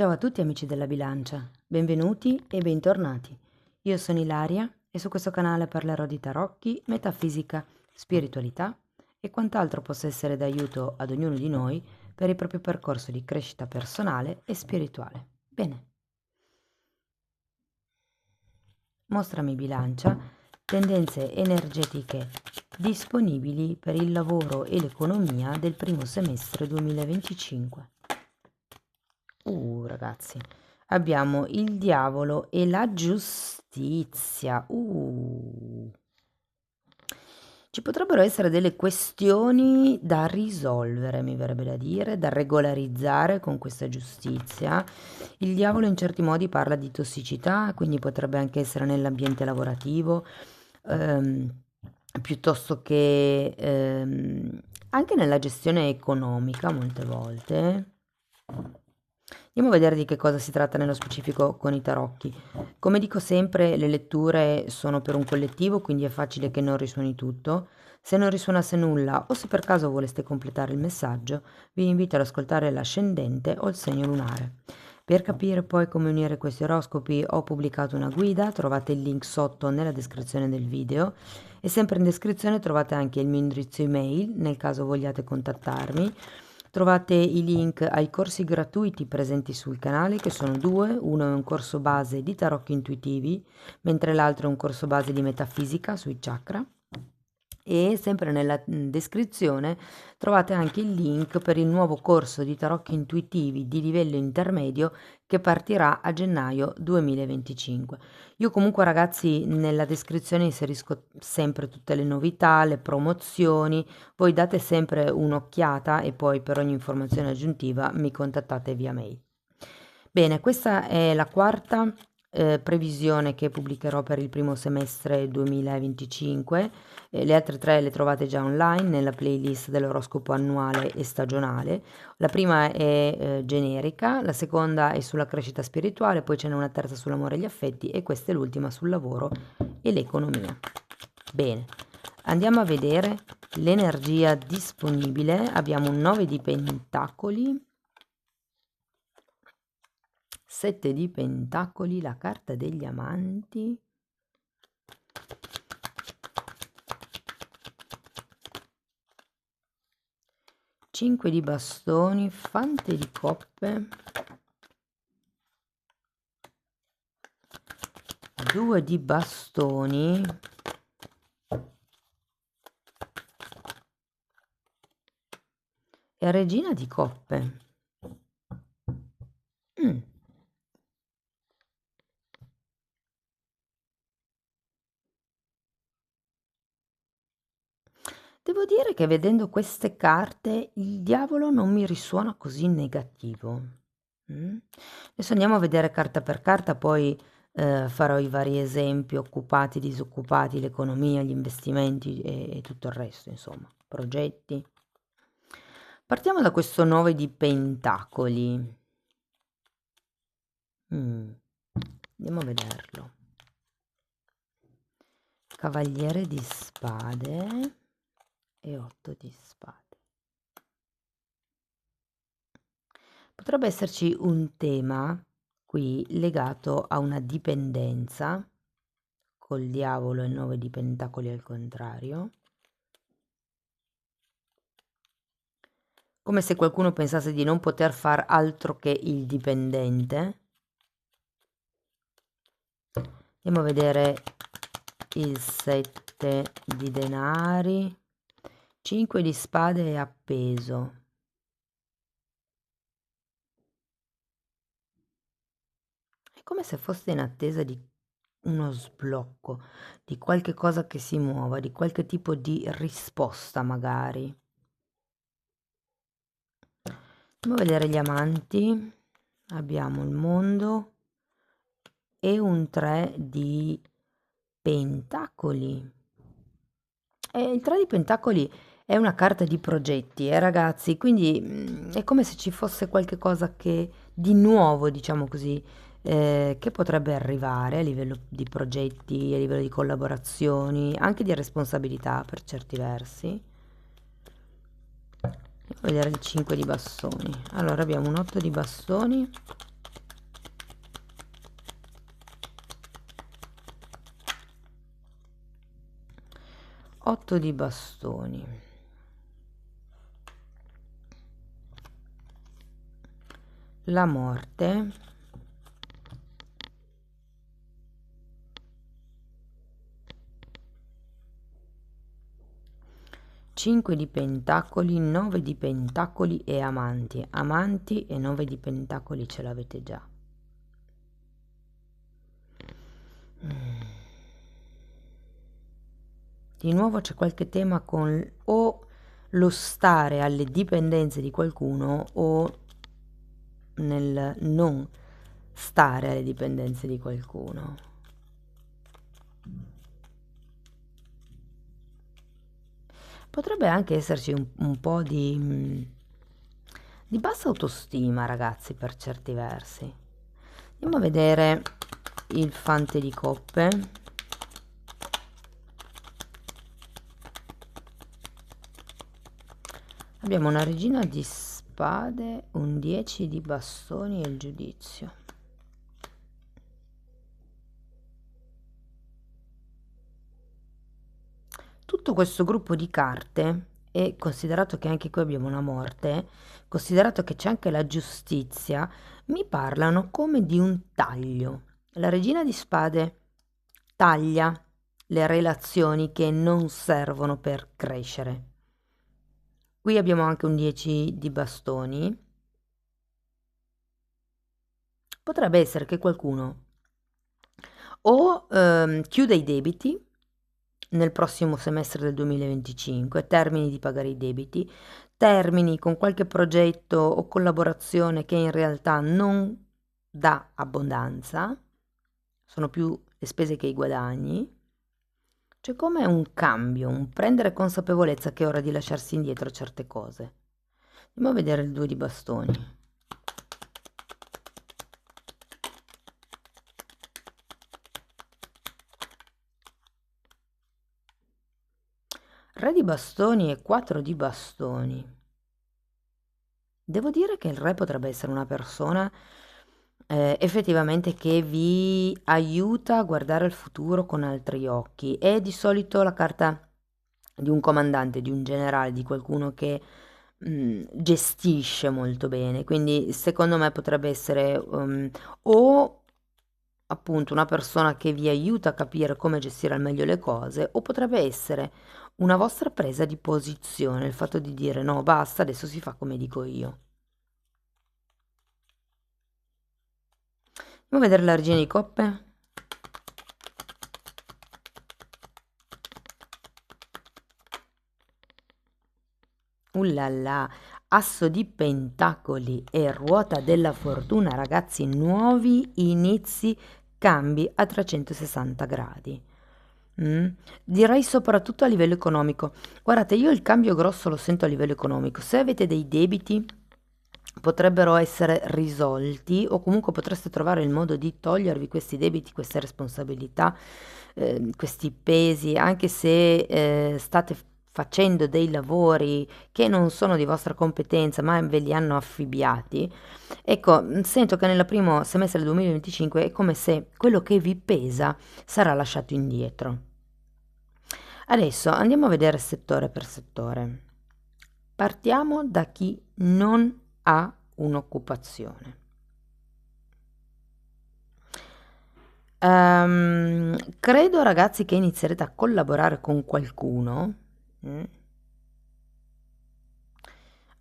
Ciao a tutti amici della bilancia, benvenuti e bentornati. Io sono Ilaria e su questo canale parlerò di tarocchi, metafisica, spiritualità e quant'altro possa essere d'aiuto ad ognuno di noi per il proprio percorso di crescita personale e spirituale. Bene, mostrami bilancia, tendenze energetiche disponibili per il lavoro e l'economia del primo semestre 2025. Ragazzi, abbiamo il diavolo e la giustizia. Ci potrebbero essere delle questioni da risolvere, mi verrebbe da dire, da regolarizzare con questa giustizia. Il diavolo in certi modi parla di tossicità, quindi potrebbe anche essere nell'ambiente lavorativo, ehm, piuttosto che anche nella gestione economica molte volte. Andiamo a vedere di che cosa si tratta nello specifico con i tarocchi. Come dico sempre, le letture sono per un collettivo, quindi è facile che non risuoni tutto. Se non risuonasse nulla o se per caso voleste completare il messaggio, vi invito ad ascoltare l'ascendente o il segno lunare. Per capire poi come unire questi oroscopi ho pubblicato una guida, trovate il link sotto nella descrizione del video e sempre in descrizione trovate anche il mio indirizzo email nel caso vogliate contattarmi. Trovate i link ai corsi gratuiti presenti sul canale, che sono due: uno è un corso base di tarocchi intuitivi, mentre l'altro è un corso base di metafisica sui chakra. E sempre nella descrizione trovate anche il link per il nuovo corso di tarocchi intuitivi di livello intermedio che partirà a gennaio 2025. Io comunque ragazzi nella descrizione inserisco sempre tutte le novità, le promozioni, voi date sempre un'occhiata e poi per ogni informazione aggiuntiva mi contattate via mail. Bene, questa è la quarta previsione che pubblicherò per il primo semestre 2025. Le altre tre le trovate già online nella playlist dell'oroscopo annuale e stagionale. La prima è generica, la seconda è sulla crescita spirituale, poi ce n'è una terza sull'amore e gli affetti e questa è l'ultima sul lavoro e l'economia. Bene, andiamo a vedere l'energia disponibile. Abbiamo un 9 di pentacoli, 7 di pentacoli, la carta degli amanti, cinque di bastoni, fante di coppe, 2 di bastoni, e regina di coppe. Devo dire che vedendo queste carte il diavolo non mi risuona così negativo. Adesso andiamo a vedere carta per carta, poi farò i vari esempi: occupati, disoccupati, l'economia, gli investimenti e tutto il resto, insomma, progetti. Partiamo da questo 9 di pentacoli. Andiamo a vederlo. Cavaliere di spade e 8 di spade. Potrebbe esserci un tema qui legato a una dipendenza, col diavolo e il 9 di pentacoli al contrario, come se qualcuno pensasse di non poter far altro che il dipendente. Andiamo a vedere il 7 di denari, 5 di spade e appeso. È come se foste in attesa di uno sblocco, di qualche cosa che si muova, di qualche tipo di risposta magari. Andiamo a vedere gli amanti. Abbiamo il mondo e un 3 di pentacoli. E il 3 di pentacoli è una carta di progetti, ragazzi, quindi è come se ci fosse qualche cosa che di nuovo, diciamo così, che potrebbe arrivare a livello di progetti, a livello di collaborazioni, anche di responsabilità per certi versi. Andiamo a vedere il 5 di bastoni. Allora abbiamo un 8 di bastoni, 8 di bastoni, la morte, 5 di pentacoli, 9 di pentacoli e amanti. Amanti e 9 di pentacoli ce l'avete già. Di nuovo c'è qualche tema con o lo stare alle dipendenze di qualcuno o nel non stare alle dipendenze di qualcuno. Potrebbe anche esserci un po' di bassa autostima, ragazzi, per certi versi. Andiamo a vedere il fante di coppe. Abbiamo una regina di spade, un 10 di bastoni e il giudizio. Tutto questo gruppo di carte, e considerato che anche qui abbiamo una morte, considerato che c'è anche la giustizia, mi parlano come di un taglio. La regina di spade taglia le relazioni che non servono per crescere. Qui abbiamo anche un 10 di bastoni. Potrebbe essere che qualcuno o chiude i debiti nel prossimo semestre del 2025, termini di pagare i debiti, termini con qualche progetto o collaborazione che in realtà non dà abbondanza, sono più le spese che i guadagni. C'è come un cambio, un prendere consapevolezza che è ora di lasciarsi indietro certe cose. Andiamo a vedere il 2 di bastoni. Re di bastoni e 4 di bastoni. Devo dire che il re potrebbe essere una persona effettivamente che vi aiuta a guardare il futuro con altri occhi. È di solito la carta di un comandante, di un generale, di qualcuno che gestisce molto bene. Quindi secondo me potrebbe essere o appunto una persona che vi aiuta a capire come gestire al meglio le cose, o potrebbe essere una vostra presa di posizione, il fatto di dire no, basta, adesso si fa come dico io. Andiamo a vedere la regina di coppe. Ullala, asso di pentacoli e ruota della fortuna, ragazzi, nuovi inizi, cambi a 360 gradi. Direi soprattutto a livello economico. Guardate, io il cambio grosso lo sento a livello economico. Se avete dei debiti potrebbero essere risolti o comunque potreste trovare il modo di togliervi questi debiti, queste responsabilità, questi pesi, anche se state facendo dei lavori che non sono di vostra competenza ma ve li hanno affibbiati. Ecco, sento che nel primo semestre del 2025 è come se quello che vi pesa sarà lasciato indietro. Adesso andiamo a vedere settore per settore. Partiamo da chi non ha un'occupazione. Credo, ragazzi, che inizierete a collaborare con qualcuno.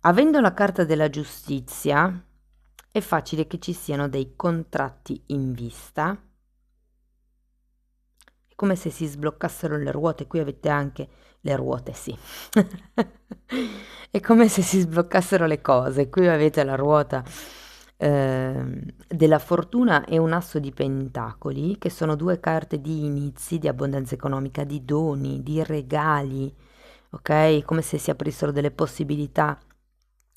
Avendo la carta della giustizia, è facile che ci siano dei contratti in vista. È come se si sbloccassero le ruote. Qui avete anche le ruote, sì. È come se si sbloccassero le cose. Qui avete la ruota della fortuna e un asso di pentacoli, che sono due carte di inizi, di abbondanza economica, di doni, di regali, ok? Come se si aprissero delle possibilità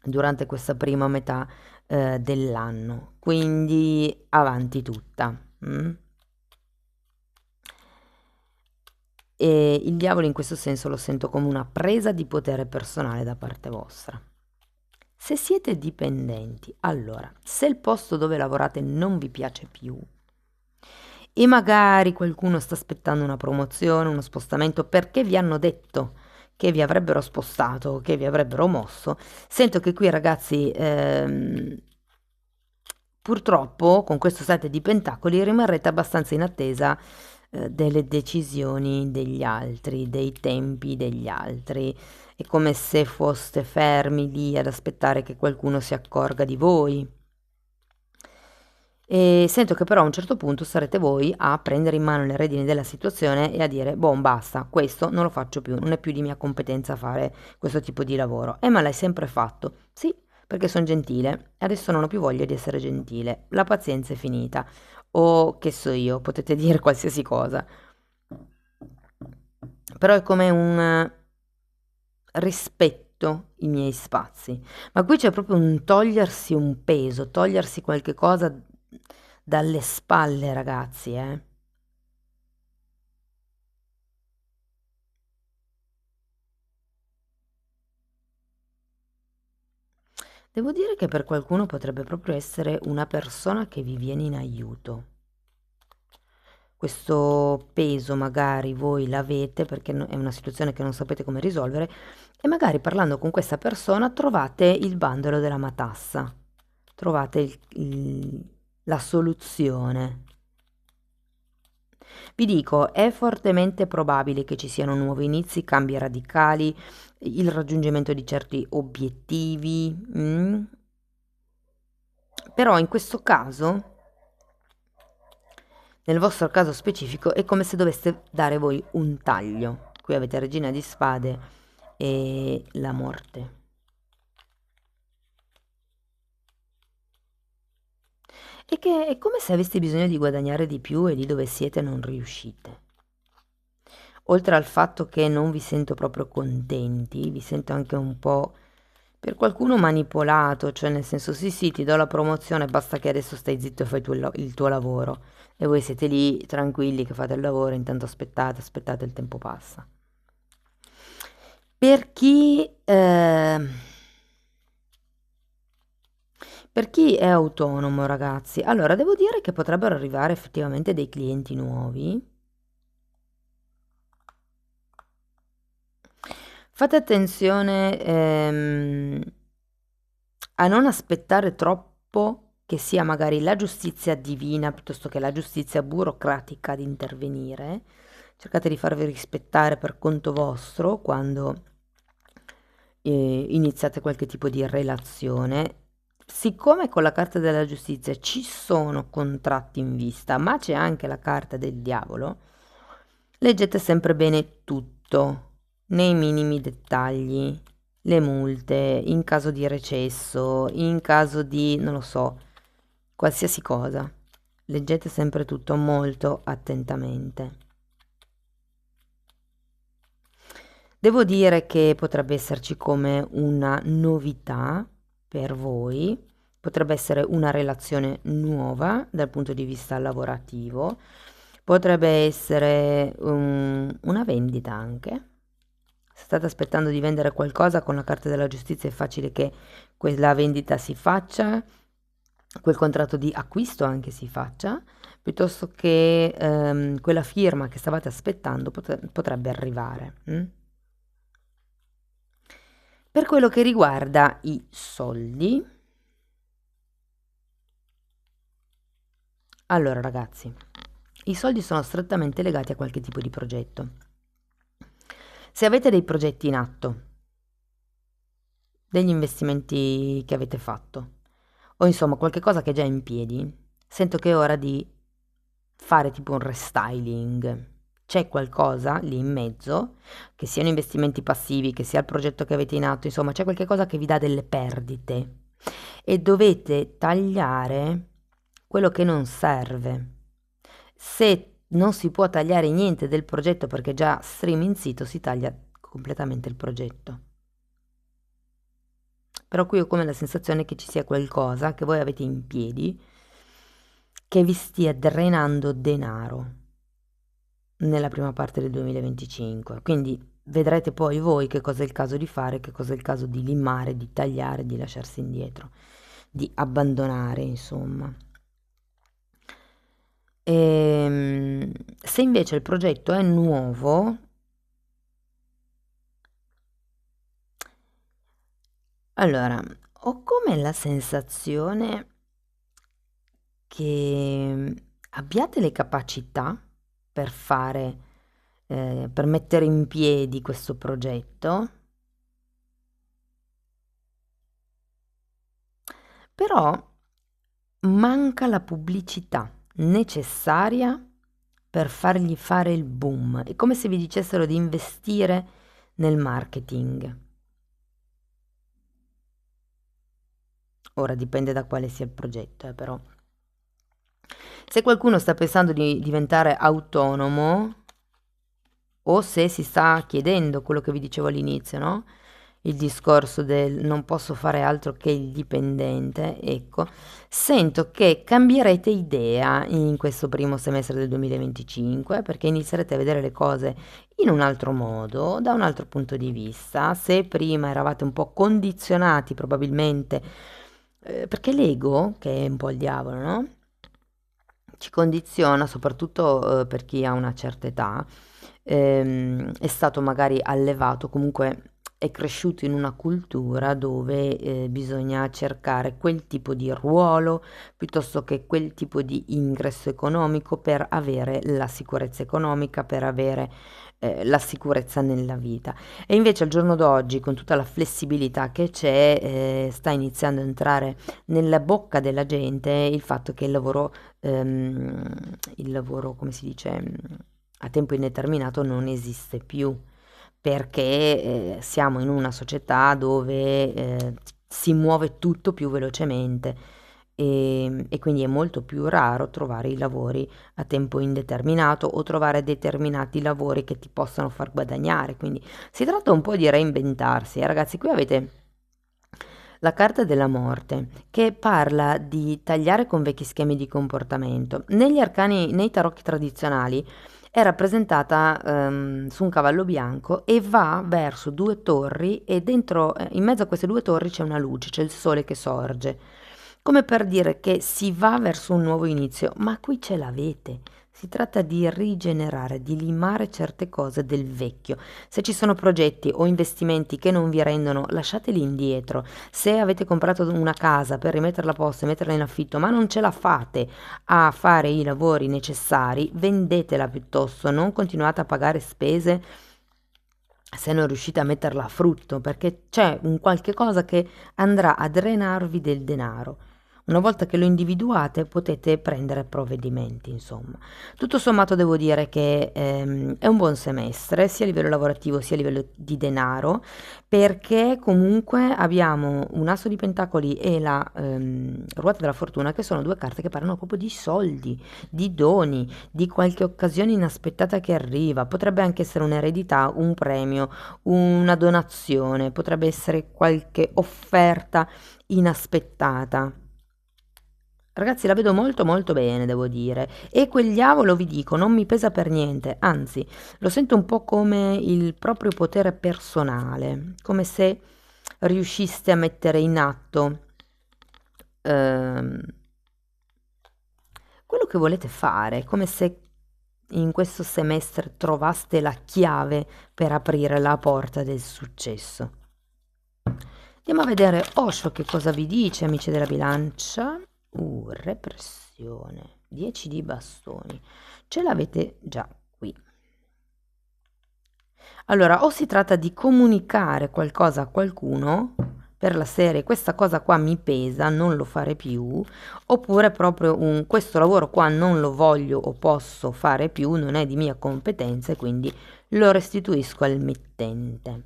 durante questa prima metà dell'anno. Quindi avanti tutta. E il diavolo in questo senso lo sento come una presa di potere personale da parte vostra. Se siete dipendenti, allora, se il posto dove lavorate non vi piace più e magari qualcuno sta aspettando una promozione, uno spostamento perché vi hanno detto che vi avrebbero spostato, che vi avrebbero mosso. Sento che qui ragazzi, purtroppo con questo 7 di pentacoli rimarrete abbastanza in attesa delle decisioni degli altri, dei tempi degli altri. È come se foste fermi lì ad aspettare che qualcuno si accorga di voi. E sento che però a un certo punto sarete voi a prendere in mano le redini della situazione e a dire, boh, basta, questo non lo faccio più, non è più di mia competenza fare questo tipo di lavoro. Ma l'hai sempre fatto? Sì, perché sono gentile, adesso non ho più voglia di essere gentile, la pazienza è finita. O che so io, potete dire qualsiasi cosa. Però è come un rispetto i miei spazi. Ma qui c'è proprio un togliersi un peso, togliersi qualche cosa dalle spalle, ragazzi, eh. Devo dire che per qualcuno potrebbe proprio essere una persona che vi viene in aiuto. Questo peso magari voi l'avete perché è una situazione che non sapete come risolvere e magari parlando con questa persona trovate il bandolo della matassa, trovate la soluzione. Vi dico, è fortemente probabile che ci siano nuovi inizi, cambi radicali, il raggiungimento di certi obiettivi, però in questo caso, nel vostro caso specifico, è come se doveste dare voi un taglio. Qui avete Regina di Spade e la Morte. E che è come se aveste bisogno di guadagnare di più e lì dove siete non riuscite. Oltre al fatto che non vi sento proprio contenti, vi sento anche un po' per qualcuno manipolato, cioè nel senso sì sì ti do la promozione, basta che adesso stai zitto e fai il tuo lavoro e voi siete lì tranquilli che fate il lavoro, intanto aspettate, aspettate, il tempo passa. Per chi, per chi è autonomo, ragazzi, allora devo dire che potrebbero arrivare effettivamente dei clienti nuovi. Fate attenzione a non aspettare troppo che sia magari la giustizia divina piuttosto che la giustizia burocratica ad intervenire. Cercate di farvi rispettare per conto vostro quando iniziate qualche tipo di relazione. Siccome con la carta della giustizia ci sono contratti in vista, ma c'è anche la carta del diavolo, leggete sempre bene tutto, nei minimi dettagli, le multe, in caso di recesso, in caso di, non lo so, qualsiasi cosa. Leggete sempre tutto molto attentamente. Devo dire che potrebbe esserci come una novità per voi, potrebbe essere una relazione nuova dal punto di vista lavorativo, potrebbe essere una vendita anche. Se state aspettando di vendere qualcosa con la carta della giustizia è facile che quella vendita si faccia, quel contratto di acquisto anche si faccia, piuttosto che quella firma che stavate aspettando potrebbe arrivare. Per quello che riguarda i soldi, allora ragazzi, i soldi sono strettamente legati a qualche tipo di progetto. Se avete dei progetti in atto, degli investimenti che avete fatto, o insomma qualche cosa che è già in piedi, sento che è ora di fare tipo un restyling. C'è qualcosa lì in mezzo, che siano investimenti passivi, che sia il progetto che avete in atto, insomma c'è qualche cosa che vi dà delle perdite e dovete tagliare quello che non serve. Se non si può tagliare niente del progetto perché già stream in sito, si taglia completamente il progetto. Però qui ho come la sensazione che ci sia qualcosa che voi avete in piedi che vi stia drenando denaro nella prima parte del 2025. Quindi vedrete poi voi che cosa è il caso di fare, che cosa è il caso di limare, di tagliare, di lasciarsi indietro, di abbandonare, insomma. Se invece il progetto è nuovo, allora, ho come la sensazione che abbiate le capacità per fare, per mettere in piedi questo progetto, però manca la pubblicità necessaria per fargli fare il boom. È come se vi dicessero di investire nel marketing. Ora dipende da quale sia il progetto, però. Se qualcuno sta pensando di diventare autonomo, o se si sta chiedendo quello che vi dicevo all'inizio, no? Il discorso del non posso fare altro che il dipendente, ecco, sento che cambierete idea in questo primo semestre del 2025 perché inizierete a vedere le cose in un altro modo, da un altro punto di vista. Se prima eravate un po' condizionati probabilmente, perché l'ego, che è un po' il diavolo, no? Ci condiziona, soprattutto per chi ha una certa età, è stato magari allevato, comunque è cresciuto in una cultura dove bisogna cercare quel tipo di ruolo piuttosto che quel tipo di ingresso economico per avere la sicurezza economica, per avere la sicurezza nella vita. E invece al giorno d'oggi, con tutta la flessibilità che c'è, sta iniziando a entrare nella bocca della gente il fatto che il lavoro, come si dice, a tempo indeterminato non esiste più, perché siamo in una società dove si muove tutto più velocemente e quindi è molto più raro trovare i lavori a tempo indeterminato o trovare determinati lavori che ti possano far guadagnare. Quindi si tratta un po' di reinventarsi. Ragazzi, qui avete la carta della morte, che parla di tagliare con vecchi schemi di comportamento. Negli arcani, nei tarocchi tradizionali, è rappresentata su un cavallo bianco e va verso due torri e dentro, in mezzo a queste due torri c'è una luce, c'è il sole che sorge, come per dire che si va verso un nuovo inizio, ma qui ce l'avete. Si tratta di rigenerare, di limare certe cose del vecchio. Se ci sono progetti o investimenti che non vi rendono, lasciateli indietro. Se avete comprato una casa per rimetterla a posto e metterla in affitto, ma non ce la fate a fare i lavori necessari, vendetela piuttosto, non continuate a pagare spese se non riuscite a metterla a frutto, perché c'è un qualche cosa che andrà a drenarvi del denaro. Una volta che lo individuate potete prendere provvedimenti, insomma. Tutto sommato devo dire che è un buon semestre, sia a livello lavorativo sia a livello di denaro, perché comunque abbiamo un asso di pentacoli e la ruota della fortuna, che sono due carte che parlano proprio di soldi, di doni, di qualche occasione inaspettata che arriva. Potrebbe anche essere un'eredità, un premio, una donazione, potrebbe essere qualche offerta inaspettata. Ragazzi, la vedo molto molto bene, devo dire. E quel diavolo, vi dico, non mi pesa per niente, anzi, lo sento un po' come il proprio potere personale, come se riusciste a mettere in atto ehm, quello che volete fare, come se in questo semestre trovaste la chiave per aprire la porta del successo. Andiamo a vedere Osho che cosa vi dice, amici della bilancia. Repressione, 10 di bastoni. Ce l'avete già qui. Allora, o si tratta di comunicare qualcosa a qualcuno per la serie, questa cosa qua mi pesa, non lo fare più, oppure proprio questo lavoro qua non lo voglio o posso fare più, non è di mia competenza e quindi lo restituisco al mittente.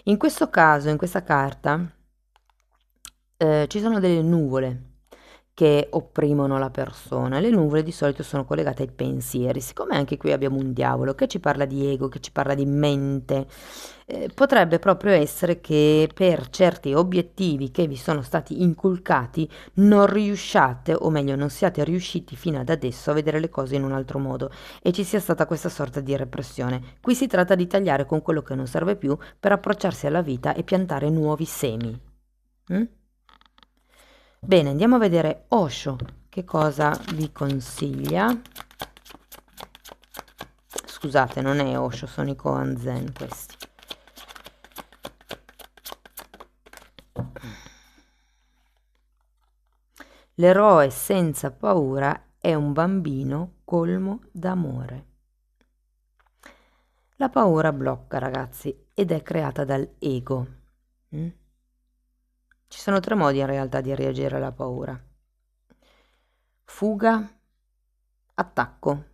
In questo caso, in questa carta, ci sono delle nuvole che opprimono la persona. Le nuvole di solito sono collegate ai pensieri. Siccome anche qui abbiamo un diavolo che ci parla di ego, che ci parla di mente, potrebbe proprio essere che per certi obiettivi che vi sono stati inculcati non riusciate, o meglio non siate riusciti fino ad adesso a vedere le cose in un altro modo e ci sia stata questa sorta di repressione. Qui si tratta di tagliare con quello che non serve più per approcciarsi alla vita e piantare nuovi semi. Mm? Bene, andiamo a vedere Osho che cosa vi consiglia. Scusate, non è Osho, sono i Koan Zen questi. L'eroe senza paura è un bambino colmo d'amore. La paura blocca, ragazzi, ed è creata dall'ego. Ci sono 3 modi in realtà di reagire alla paura: fuga, attacco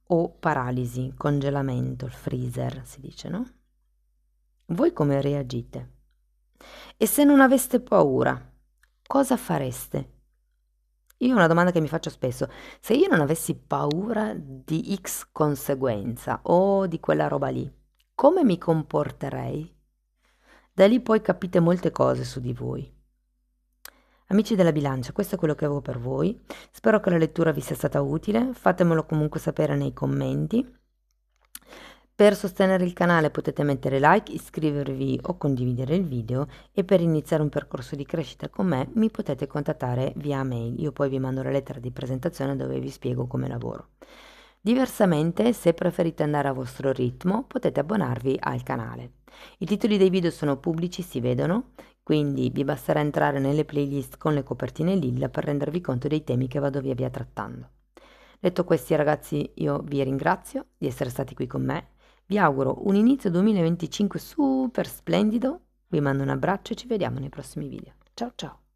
o paralisi, congelamento, il freezer si dice, no? Voi come reagite? E se non aveste paura, cosa fareste? Io ho una domanda che mi faccio spesso: se io non avessi paura di X conseguenza o di quella roba lì, come mi comporterei? Da lì poi capite molte cose su di voi. Amici della bilancia, questo è quello che avevo per voi. Spero che la lettura vi sia stata utile, fatemelo comunque sapere nei commenti. Per sostenere il canale potete mettere like, iscrivervi o condividere il video, e per iniziare un percorso di crescita con me mi potete contattare via mail. Io poi vi mando la lettera di presentazione dove vi spiego come lavoro. Diversamente, se preferite andare a vostro ritmo, potete abbonarvi al canale. I titoli dei video sono pubblici, si vedono, quindi vi basterà entrare nelle playlist con le copertine lilla per rendervi conto dei temi che vado via via trattando. Detto questi, ragazzi, io vi ringrazio di essere stati qui con me. Vi auguro un inizio 2025 super splendido, vi mando un abbraccio e ci vediamo nei prossimi video. Ciao ciao!